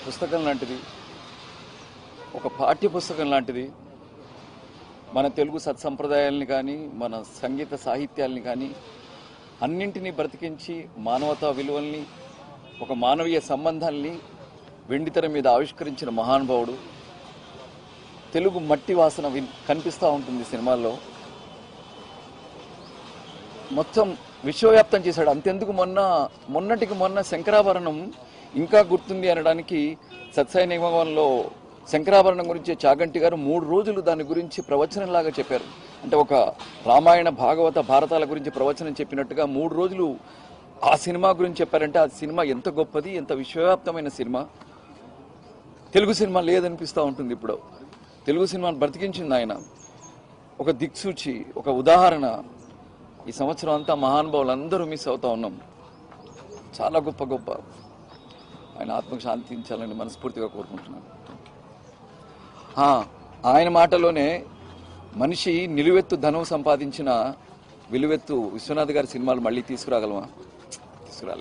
పుస్తకం లాంటిది, ఒక పాఠ్య పుస్తకం లాంటిది. మన తెలుగు సత్సంప్రదాయాల్ని కానీ, మన సంగీత సాహిత్యాల్ని కానీ అన్నింటినీ బ్రతికించి మానవతా విలువల్ని, ఒక మానవీయ సంబంధాల్ని వెండితెర మీద ఆవిష్కరించిన మహానుభావుడు. తెలుగు మట్టి వాసన కనిపిస్తూ ఉంటుంది సినిమాల్లో. మొత్తం విశ్వవ్యాప్తం చేశాడు. అంతెందుకు మొన్నటికి మొన్న శంకరాభరణం ఇంకా గుర్తుంది అనడానికి సత్సాయి నిగమంలో శంకరాభరణం గురించి చాగంటి గారు 3 రోజులు దాని గురించి ప్రవచనంలాగా చెప్పారు. అంటే ఒక రామాయణ భాగవత భారతాల గురించి ప్రవచనం చెప్పినట్టుగా 3 రోజులు ఆ సినిమా గురించి చెప్పారంటే ఆ సినిమా ఎంత గొప్పది, ఎంత విశ్వవ్యాప్తమైన సినిమా. తెలుగు సినిమా లేదనిపిస్తూ ఉంటుంది. ఇప్పుడు తెలుగు సినిమాను బ్రతికించింది ఆయన. ఒక దిక్సూచి, ఒక ఉదాహరణ. ఈ సంవత్సరం అంతా మహానుభావులు అందరూ మిస్ అవుతా ఉన్నాం. చాలా గొప్ప గొప్ప. ఆయన ఆత్మకు శాంతించాలని మనస్ఫూర్తిగా కోరుకుంటున్నాను. ఆయన మాటలోనే మనిషి నిలువెత్తు ధనం సంపాదించిన విలువెత్తు విశ్వనాథ్ గారి సినిమాలు మళ్ళీ తీసుకురాగలమా? తీసుకురాలేము.